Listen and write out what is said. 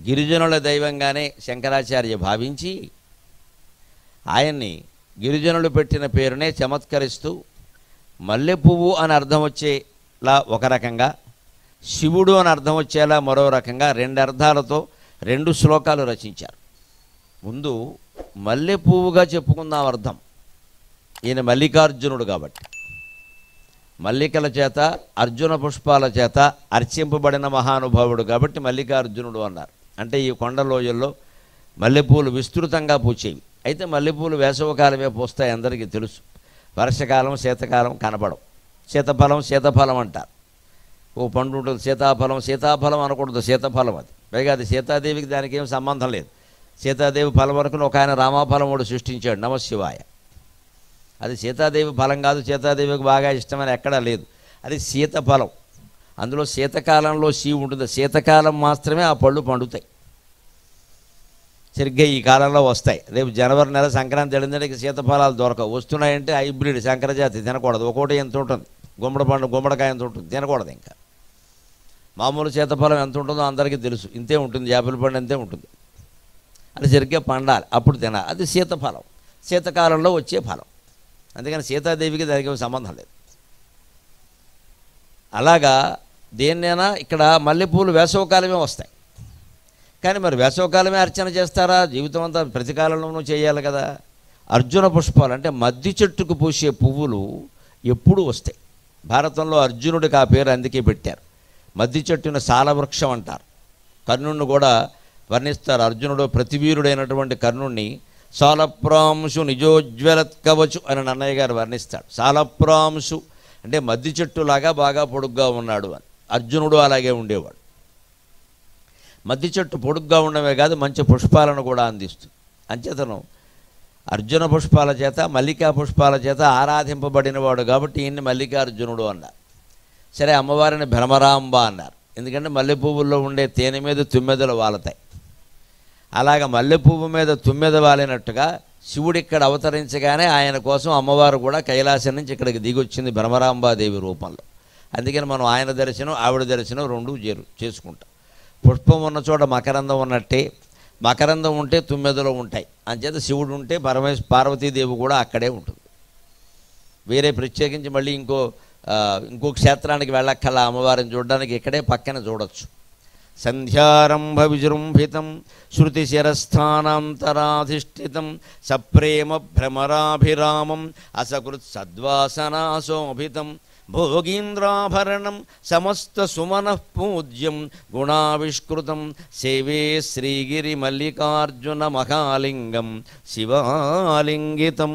గిరిజనుల దైవంగానే శంకరాచార్య భావించి ఆయన్ని గిరిజనులు పెట్టిన పేరునే చమత్కరిస్తూ మల్లెపువ్వు అని అర్థం వచ్చేలా ఒక రకంగా, శివుడు అని అర్థం వచ్చేలా మరో రకంగా 2 అర్థాలతో 2 శ్లోకాలు రచించారు. ముందు మల్లెపువ్వుగా చెప్పుకుందాం అర్థం. ఈయన మల్లికార్జునుడు కాబట్టి మల్లికల చేత అర్జున పుష్పాల చేత అర్చింపబడిన మహానుభావుడు కాబట్టి మల్లికార్జునుడు అన్నారు. అంటే ఈ కొండలోయల్లో మల్లెపూలు విస్తృతంగా పూచేవి. అయితే మల్లెపూలు వేసవకాలమే పూస్తాయి, అందరికీ తెలుసు. వర్షకాలం శీతకాలం కనపడవు. శీతఫలం అంటారు. ఓ పండు ఉంటుంది సీతాఫలం అనకూడదు, శీతఫలం అది. పైగా అది సీతాదేవికి దానికి ఏం సంబంధం లేదు. సీతాదేవి ఫలం వరకు ఒక ఆయన రామాఫలం కూడా సృష్టించాడు, నమశివాయ. అది సీతాదేవి ఫలం కాదు, సీతాదేవికి బాగా ఇష్టమని ఎక్కడా లేదు. అది శీతఫలం. అందులో శీతకాలంలో ఉంటుంది. శీతకాలం మాత్రమే ఆ పళ్ళు పండుతాయి. సరిగ్గా ఈ కాలంలో వస్తాయి. రేపు జనవరి నెల సంక్రాంతి వెళ్ళిందంటే శీతఫలాలు దొరకవు. వస్తున్నాయంటే హైబ్రిడ్ సంకరజాతి తినకూడదు. ఒకటి ఎంత ఉంటుంది, గుమ్మడికాయ ఎంత ఉంటుంది, తినకూడదు. ఇంకా మామూలు శీతఫలం ఎంత ఉంటుందో అందరికీ తెలుసు, ఇంతే ఉంటుంది. యాపిల్ పండు అంతే ఉంటుంది. అది సరిగ్గా పండాలి, అప్పుడు తినాలి. అది శీతఫలం, శీతకాలంలో వచ్చే ఫలం. అందుకని సీతాదేవికి దానికి సంబంధం లేదు. అలాగా దేన్నైనా ఇక్కడ మల్లెపూలు వేసవకాలమే వస్తాయి. కానీ మరి వేసవకాలమే అర్చన చేస్తారా? జీవితం అంతా ప్రతి కాలంలోనూ చేయాలి కదా. అర్జున పుష్పాలు అంటే మద్ది చెట్టుకు పూసే పువ్వులు ఎప్పుడూ వస్తాయి. భారతంలో అర్జునుడికి ఆ పేరు అందుకే పెట్టారు. మద్ది చెట్టును సాలవృక్షం అంటారు. కర్ణుడిని కూడా వర్ణిస్తారు. అర్జునుడు ప్రతివీరుడైనటువంటి కర్ణుడిని సాలప్రాంశు నిజోజ్వలత్ కవచు అని నన్నయ్య గారు వర్ణిస్తాడు. సాలప్రాంశు అంటే మద్ది చెట్టులాగా బాగా పొడుగ్గా ఉన్నాడు అని. అర్జునుడు అలాగే ఉండేవాడు. మద్ది చెట్టు పొడుగ్గా ఉండమే కాదు, మంచి పుష్పాలను కూడా అందిస్తుంది. అంచేతను అర్జున పుష్పాల చేత మల్లికా పుష్పాల చేత ఆరాధింపబడినవాడు కాబట్టి ఈయన్ని మల్లికార్జునుడు అన్నారు. సరే, అమ్మవారిని భ్రమరాంబ అన్నారు. ఎందుకంటే మల్లె పువ్వుల్లో ఉండే తేనె మీద తుమ్మెదలు వాలతాయి. అలాగ మల్లె పువ్వు మీద తుమ్మెద వాలినట్టుగా శివుడు ఇక్కడ అవతరించగానే ఆయన కోసం అమ్మవారు కూడా కైలాసం నుంచి ఇక్కడికి దిగొచ్చింది భ్రమరాంబాదేవి రూపంలో. అందుకని మనం ఆయన దర్శనం ఆవిడ దర్శనం రెండూ చేసుకుంటాం. పుష్పం ఉన్న చోట మకరందం ఉన్నట్టే, మకరందం ఉంటే తుమ్మెదలు ఉంటాయి. అంచేత శివుడు ఉంటే పార్వతీదేవి కూడా అక్కడే ఉంటుంది. వేరే ప్రత్యేకించి మళ్ళీ ఇంకో క్షేత్రానికి వెళ్ళక్కల్లా అమ్మవారిని చూడడానికి ఇక్కడే పక్కన చూడొచ్చు. సంధ్యారంభ విజృంభితం శృతిశిరస్థానాంతరాధిష్ఠితం సప్రేమ భ్రమరాభిరామం అసకృత్ సద్వాసనాశోభితం భోగీంద్రాభరణం సమస్త సుమనః పూజ్యం గుణావిష్కృతం సేవే శ్రీగిరి మల్లికార్జున మహాలింగం శివాలింగితం.